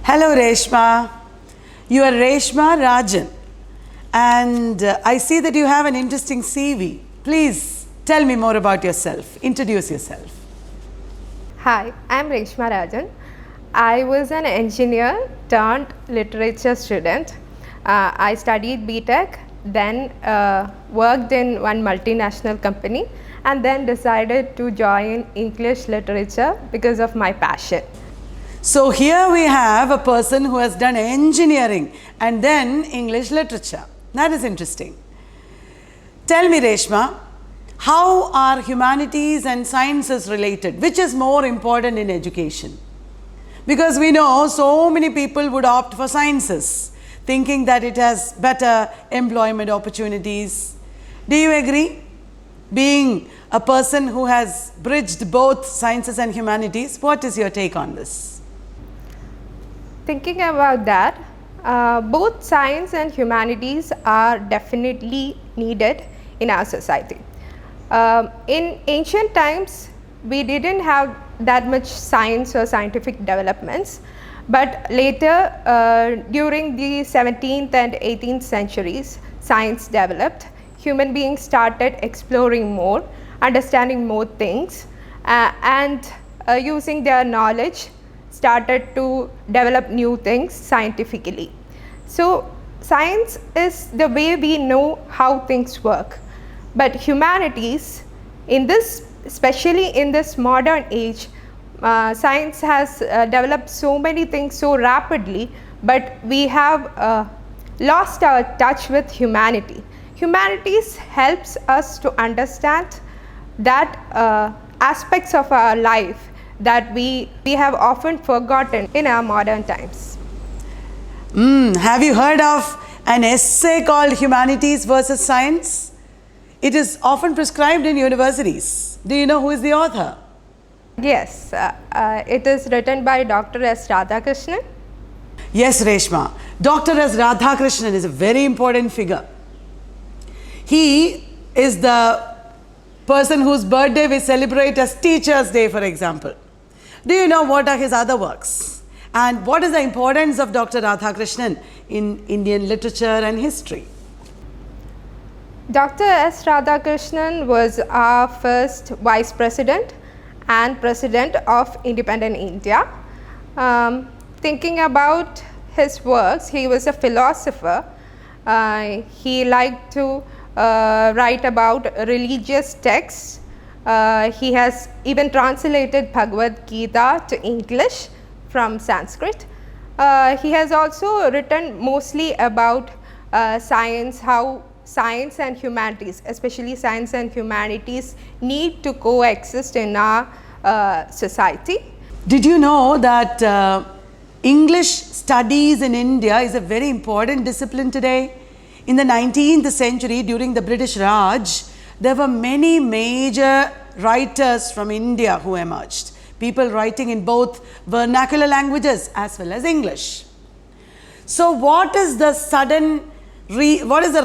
Hello Reshma, you are Reshma Rajan and I see that you have an interesting CV. Please tell me more about yourself, introduce yourself. Hi, I'm Reshma Rajan. I was an engineer turned literature student. I studied BTech, then worked in one multinational company and then decided to join English literature because of my passion. So here we have a person who has done engineering and then English literature. That is interesting. Tell me Reshma, how are humanities and sciences related? Which is more important in education? Because we know so many people would opt for sciences, thinking that it has better employment opportunities. Do you agree? Being a person who has bridged both sciences and humanities, what is your take on this? Thinking about that, both science and humanities are definitely needed in our society. In ancient times, we didn't have that much science or scientific developments, but later during the 17th and 18th centuries, science developed. Human beings started exploring more, understanding more things, and using their knowledge started to develop new things scientifically. So science is the way we know how things work, but humanities, especially in this modern age, science has developed so many things so rapidly, but we have lost our touch with humanity. Humanities helps us to understand that aspects of our life that we have often forgotten in our modern times. Have you heard of an essay called Humanities versus Science? It is often prescribed in universities. Do you know who is the author? Yes, it is written by Dr. S. Radhakrishnan. Yes, Reshma. Dr. S. Radhakrishnan is a very important figure. He is the person whose birthday we celebrate as Teachers' Day, for example. Do you know what are his other works? And what is the importance of Dr. Radhakrishnan in Indian literature and history? Dr. S. Radhakrishnan was our first Vice President and President of independent India. Thinking about his works, he was a philosopher. He liked to write about religious texts. He has even translated Bhagavad Gita to English from Sanskrit. He has also written mostly about science, how science and humanities, especially science and humanities, need to coexist in our society. Did you know that English studies in India is a very important discipline today? In the 19th century, during the British Raj, there were many major writers from India who emerged. People writing in both vernacular languages as well as English. So what is the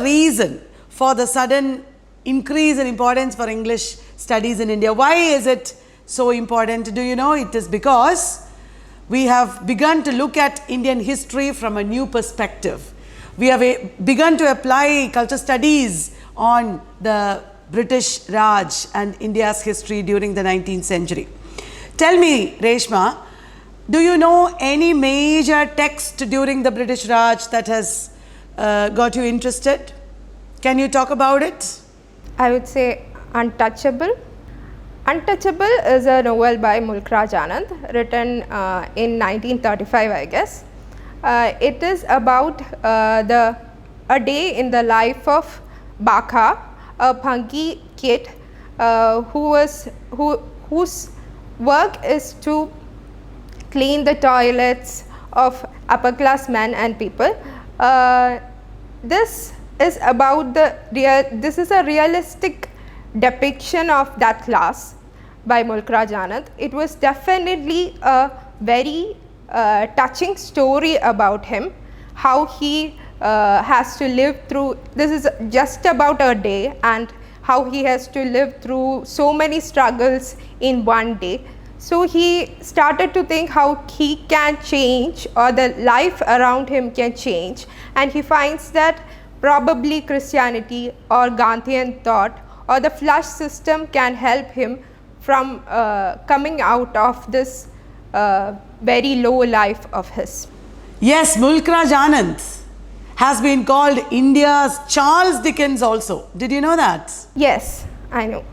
reason for the sudden increase in importance for English studies in India? Why is it so important? Do you know? It is because we have begun to look at Indian history from a new perspective. We have begun to apply culture studies on the British Raj and India's history during the 19th century. Tell me, Reshma, do you know any major text during the British Raj that has got you interested? Can you talk about it? I would say Untouchable. Untouchable is a novel by Mulk Raj Anand, written in 1935, I guess. It is about a day in the life of Baka, a punky kid whose work is to clean the toilets of upper class men and people. This is about this is a realistic depiction of that class by Mulk Raj Anand. It was definitely a very touching story about him, how he has to live through. This is just about a day and how he has to live through so many struggles in one day. So he started to think how he can change, or the life around him can change, and he finds that probably Christianity or Gandhian thought or the flush system can help him from coming out of this very low life of his. Yes, Mulk Raj Anand has been called India's Charles Dickens also. Did you know that? Yes, I know.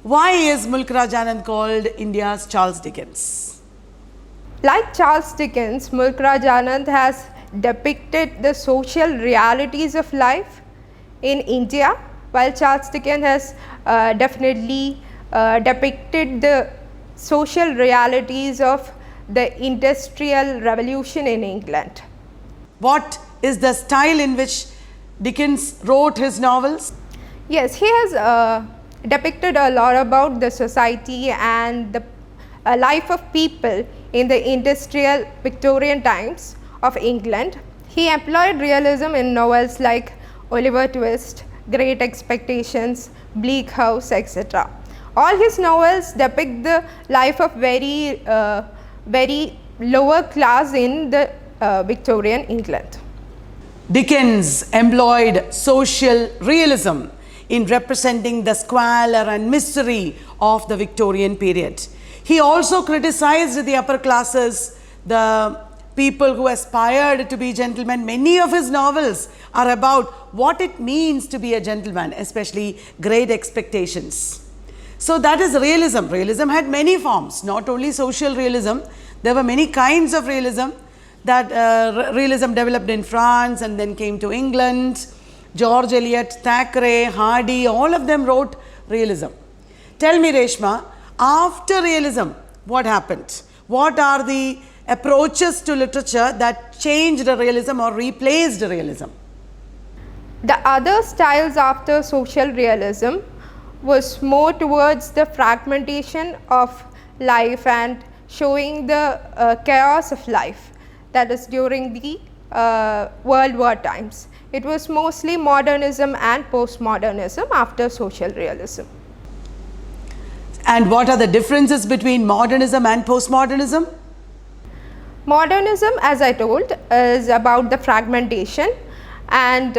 Why is Mulk Raj Anand called India's Charles Dickens? Like Charles Dickens, Mulk Raj Anand has depicted the social realities of life in India, while Charles Dickens has definitely depicted the social realities of the Industrial Revolution in England. What is the style in which Dickens wrote his novels? Yes, he has depicted a lot about the society and the life of people in the industrial Victorian times of England. He employed realism in novels like Oliver Twist, Great Expectations, Bleak House, etc. All his novels depict the life of very lower class in the Victorian England. Dickens employed social realism in representing the squalor and misery of the Victorian period. He also criticized the upper classes, the people who aspired to be gentlemen. Many of his novels are about what it means to be a gentleman, especially Great Expectations. So that is realism. Realism had many forms, not only social realism. There were many kinds of realism. That realism developed in France and then came to England. George Eliot, Thackeray, Hardy, all of them wrote realism. Tell me, Reshma, after realism, what happened? What are the approaches to literature that changed realism or replaced realism? The other styles after social realism was more towards the fragmentation of life and showing the chaos of life, that is during the World War times. It was mostly modernism and postmodernism after social realism. And what are the differences between modernism and postmodernism? Modernism, as I told, is about the fragmentation and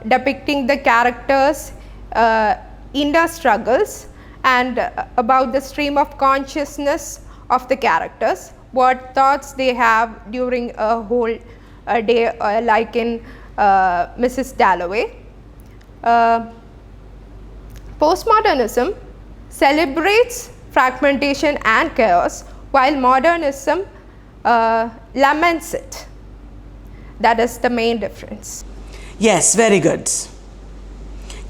depicting the characters' inner struggles and about the stream of consciousness of the characters, what thoughts they have during a whole day, like in Mrs. Dalloway. Postmodernism celebrates fragmentation and chaos, while modernism laments it. That is the main difference. Yes, very good.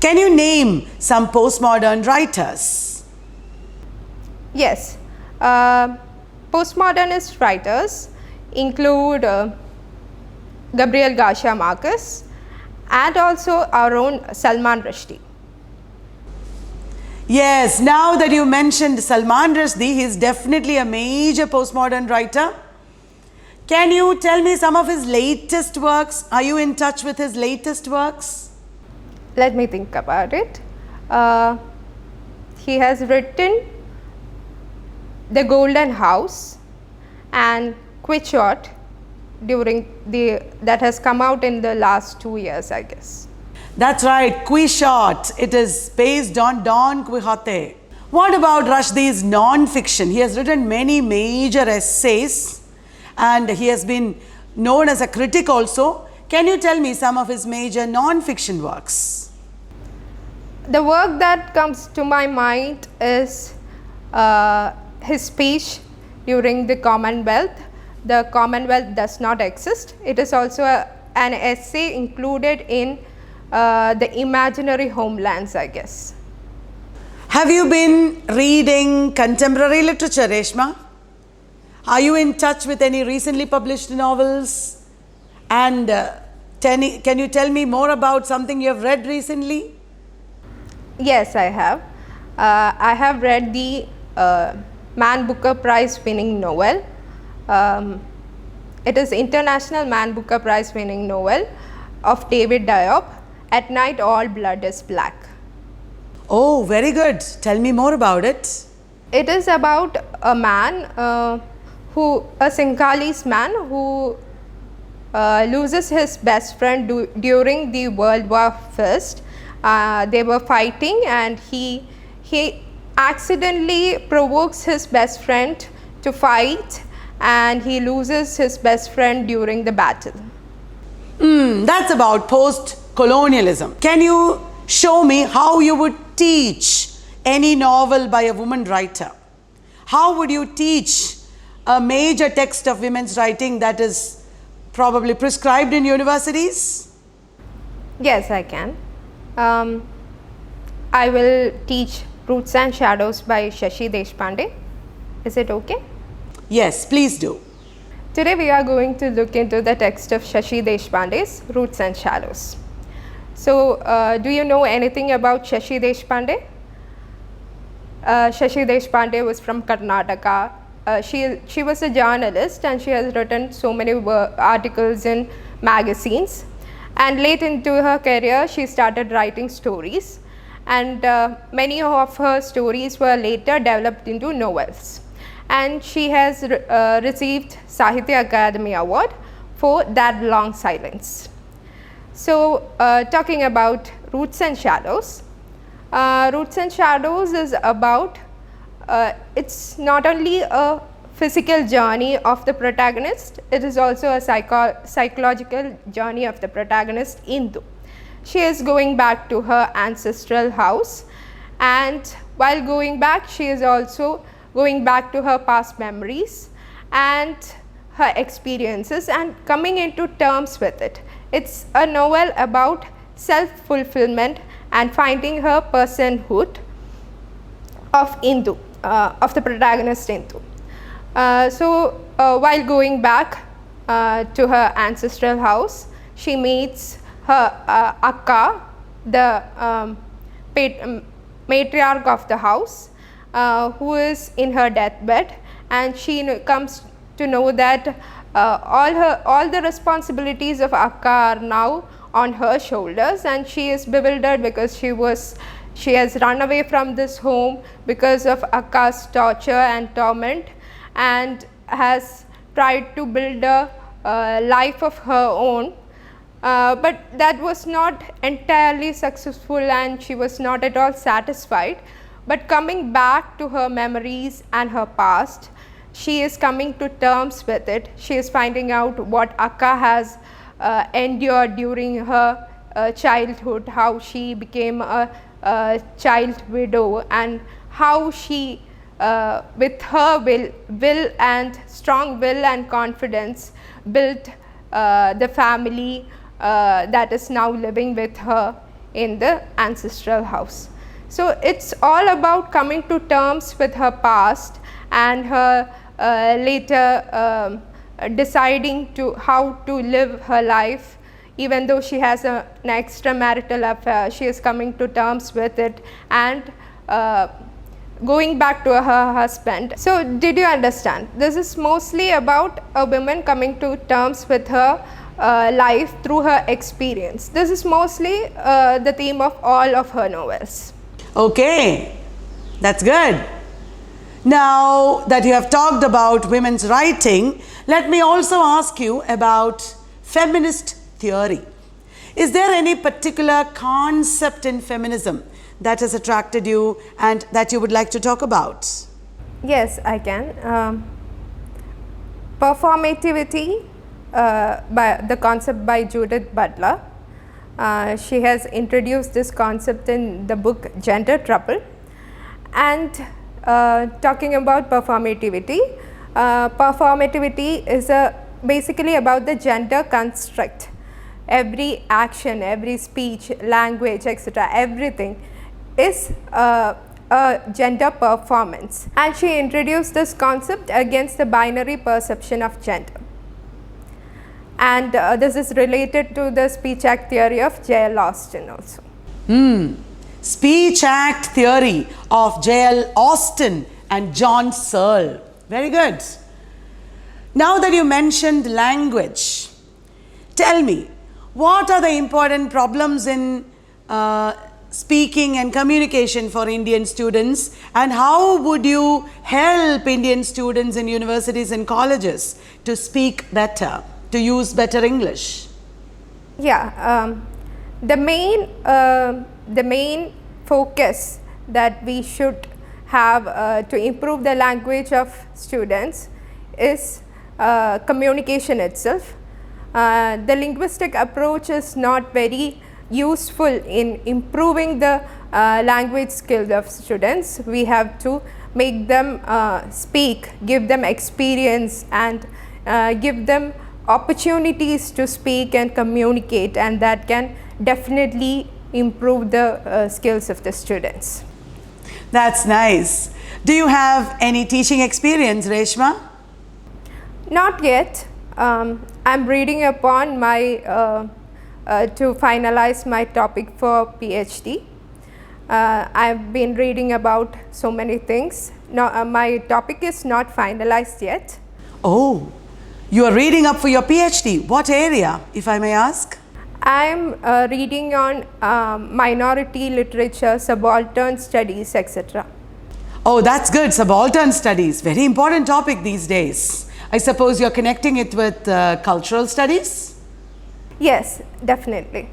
Can you name some postmodern writers? Yes. Postmodernist writers include Gabriel Garcia Marquez and also our own Salman Rushdie. Yes, now that you mentioned Salman Rushdie, he is definitely a major postmodern writer. Can you tell me some of his latest works? Are you in touch with his latest works? Let me think about it. He has written The Golden House and Quixote that has come out in the last 2 years, I guess. That's right, Quixote. It is based on Don Quixote. What about Rushdie's non-fiction? He has written many major essays and he has been known as a critic also. Can you tell me some of his major non-fiction works? The work that comes to my mind is his speech during the Commonwealth. The Commonwealth does not exist. It is also an essay included in the imaginary homelands, I guess. Have you been reading contemporary literature, Reshma? Are you in touch with any recently published novels? And can you tell me more about something you have read recently? Yes, I have. I have read the Man Booker Prize winning novel. It is International Man Booker Prize winning novel of David Diop, At Night All Blood is Black. Oh, very good. Tell me more about it. It is about a man a Sinhalese man who loses his best friend during the World War I. They were fighting, and he accidentally provokes his best friend to fight, and he loses his best friend during the battle. That's about post-colonialism. Can you show me how you would teach any novel by a woman writer? How would you teach a major text of women's writing that is probably prescribed in universities? Yes, I can. I will teach Roots and Shadows by Shashi Deshpande. Is it okay? Yes, please do. Today we are going to look into the text of Shashi Deshpande's Roots and Shadows. So, do you know anything about Shashi Deshpande? Shashi Deshpande was from Karnataka. She was a journalist, and she has written so many articles in magazines. And late into her career, she started writing stories, and many of her stories were later developed into novels. And she has received Sahitya Akademi Award for That Long Silence. So, talking about Roots and Shadows. Roots and Shadows is about, it's not only a physical journey of the protagonist, it is also a psychological journey of the protagonist, Indu. She is going back to her ancestral house, and while going back, she is also going back to her past memories and her experiences and coming into terms with it. It's a novel about self-fulfillment and finding her personhood of Indu, of the protagonist Indu. While going back to her ancestral house, she meets her Akka, the matriarch of the house, who is in her deathbed, and she comes to know that all the responsibilities of Akka are now on her shoulders, and she is bewildered because she has run away from this home because of Akka's torture and torment, and has tried to build a life of her own, but that was not entirely successful, and she was not at all satisfied. But coming back to her memories and her past, she is coming to terms with it. She is finding out what Akka has endured during her childhood, how she became a child widow, and how she with her will and strong will and confidence built the family that is now living with her in the ancestral house. So, it's all about coming to terms with her past and her later deciding how to live her life. Even though she has an extramarital affair, she is coming to terms with it and going back to her husband. So, did you understand? This is mostly about a woman coming to terms with her life through her experience. This is mostly the theme of all of her novels. Okay, that's good. Now that you have talked about women's writing, let me also ask you about feminist theory. Is there any particular concept in feminism that has attracted you and that you would like to talk about? Yes, I can. Performativity, by the concept by Judith Butler. She has introduced this concept in the book Gender Trouble. And talking about performativity, performativity is basically about the gender construct. Every action, every speech, language, etc., everything is a gender performance. And she introduced this concept against the binary perception of gender. And this is related to the speech act theory of J.L. Austin also. Speech act theory of J.L. Austin and John Searle. Very good. Now that you mentioned language, tell me, what are the important problems in speaking and communication for Indian students, and how would you help Indian students in universities and colleges to speak better, to use better English? Yeah, the main focus that we should have to improve the language of students is communication itself. The linguistic approach is not very useful in improving the language skills of students. We have to make them speak, give them experience, and give them opportunities to speak and communicate, and that can definitely improve the skills of the students. That's nice. Do you have any teaching experience, Reshma? Not yet. I'm reading upon my to finalize my topic for PhD. I've been reading about so many things. No, my topic is not finalized yet. Oh, you are reading up for your PhD. What area, if I may ask? I'm reading on minority literature, subaltern studies, etc. Oh, that's good. Subaltern studies. Very important topic these days. I suppose you're connecting it with cultural studies? Yes, definitely.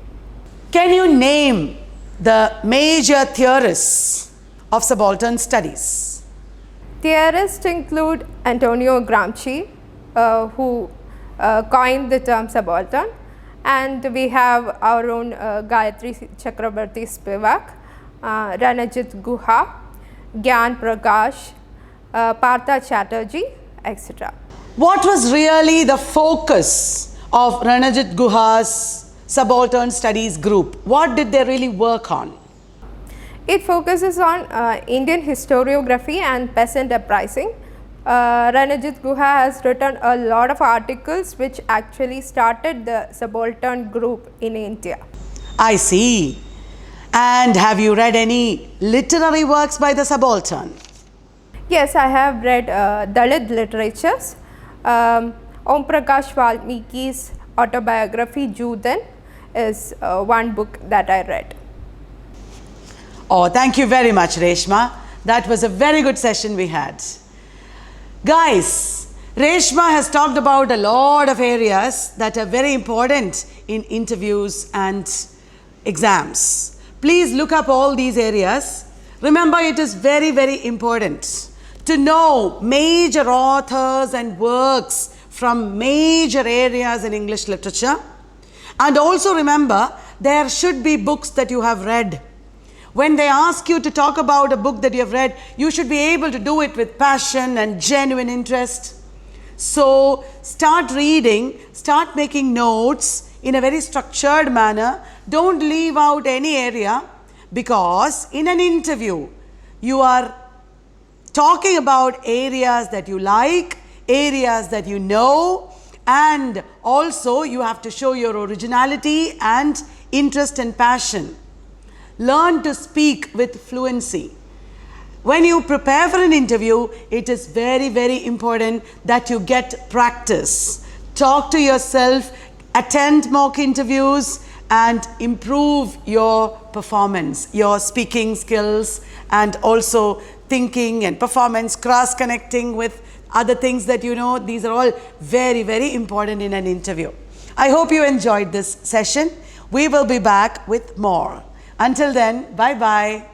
Can you name the major theorists of subaltern studies? Theorists include Antonio Gramsci, who coined the term subaltern, and we have our own Gayatri Chakrabarti Spivak, Ranajit Guha, Gyan Prakash, Partha Chatterjee, etc. What was really the focus of Ranajit Guha's subaltern studies group? What did they really work on? It focuses on Indian historiography and peasant uprising. Ranajit Guha has written a lot of articles which actually started the subaltern group in India. I see. And have you read any literary works by the subaltern? Yes, I have read Dalit literatures. Om Prakash Valmiki's autobiography Judan is one book that I read. Oh, thank you very much, Reshma. That was a very good session we had. Guys, Reshma has talked about a lot of areas that are very important in interviews and exams. Please look up all these areas. Remember, it is very, very important to know major authors and works from major areas in English literature. And also remember, there should be books that you have read. When they ask you to talk about a book that you have read, you should be able to do it with passion and genuine interest. So start reading, start making notes in a very structured manner. Don't leave out any area, because in an interview, you are talking about areas that you like, areas that you know, and also you have to show your originality and interest and passion. Learn to speak with fluency. When you prepare for an interview, it is very, very important that you get practice. Talk to yourself, attend mock interviews, and improve your performance, your speaking skills, and also thinking and performance, cross-connecting with other things that you know. These are all very, very important in an interview. I hope you enjoyed this session. We will be back with more. Until then, bye-bye.